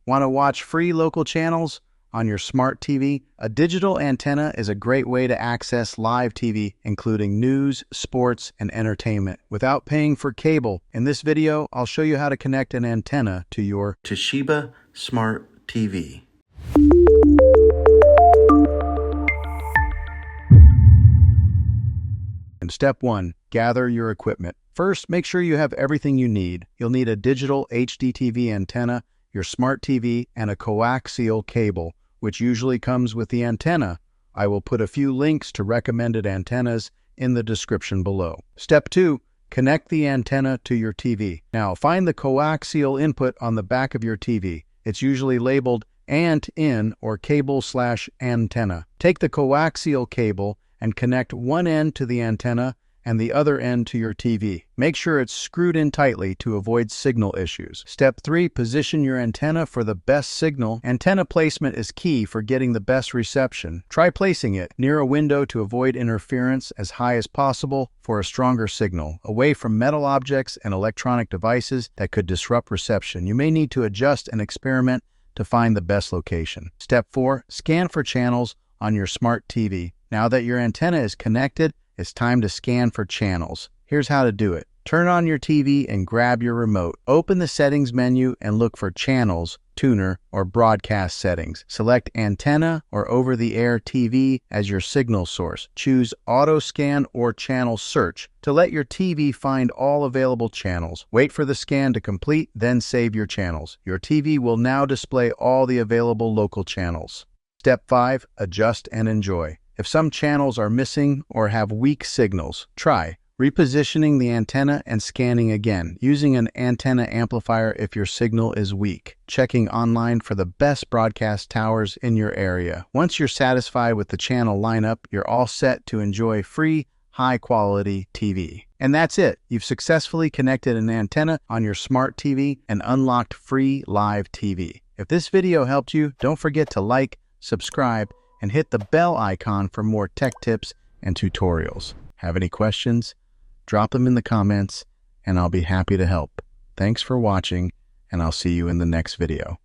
Want to watch free local channels on your smart TV? A digital antenna is a great way to access live TV, including news, sports, and entertainment, without paying for cable. In this video, I'll show you how to connect an antenna to your Toshiba Smart TV. And step 1, gather your equipment. First, make sure you have everything you need. You'll need a digital HDTV antenna, your smart TV, and a coaxial cable, which usually comes with the antenna. I will put a few links to recommended antennas in the description below. Step 2, connect the antenna to your TV. Now, find the coaxial input on the back of your TV. It's usually labeled ANT-in or cable/antenna. Take the coaxial cable and connect one end to the antenna and the other end to your TV. Make sure it's screwed in tightly to avoid signal issues. Step 3, position your antenna for the best signal. Antenna placement is key for getting the best reception. Try placing it near a window to avoid interference as high as possible for a stronger signal, away from metal objects and electronic devices that could disrupt reception. You may need to adjust and experiment to find the best location. Step 4, scan for channels on your smart TV. Now that your antenna is connected, it's time to scan for channels. Here's how to do it. Turn on your TV and grab your remote. Open the settings menu and look for channels, tuner, or broadcast settings. Select antenna or over-the-air TV as your signal source. Choose auto scan or channel search to let your TV find all available channels. Wait for the scan to complete, then save your channels. Your TV will now display all the available local channels. Step 5, adjust and enjoy. If some channels are missing or have weak signals, try repositioning the antenna and scanning again, using an antenna amplifier if your signal is weak. Checking online for the best broadcast towers in your area. Once you're satisfied with the channel lineup, you're all set to enjoy free, high-quality TV. And that's it. You've successfully connected an antenna on your smart TV and unlocked free live TV. If this video helped you, don't forget to like, subscribe, and hit the bell icon for more tech tips and tutorials. Have any questions? Drop them in the comments, and I'll be happy to help. Thanks for watching, and I'll see you in the next video.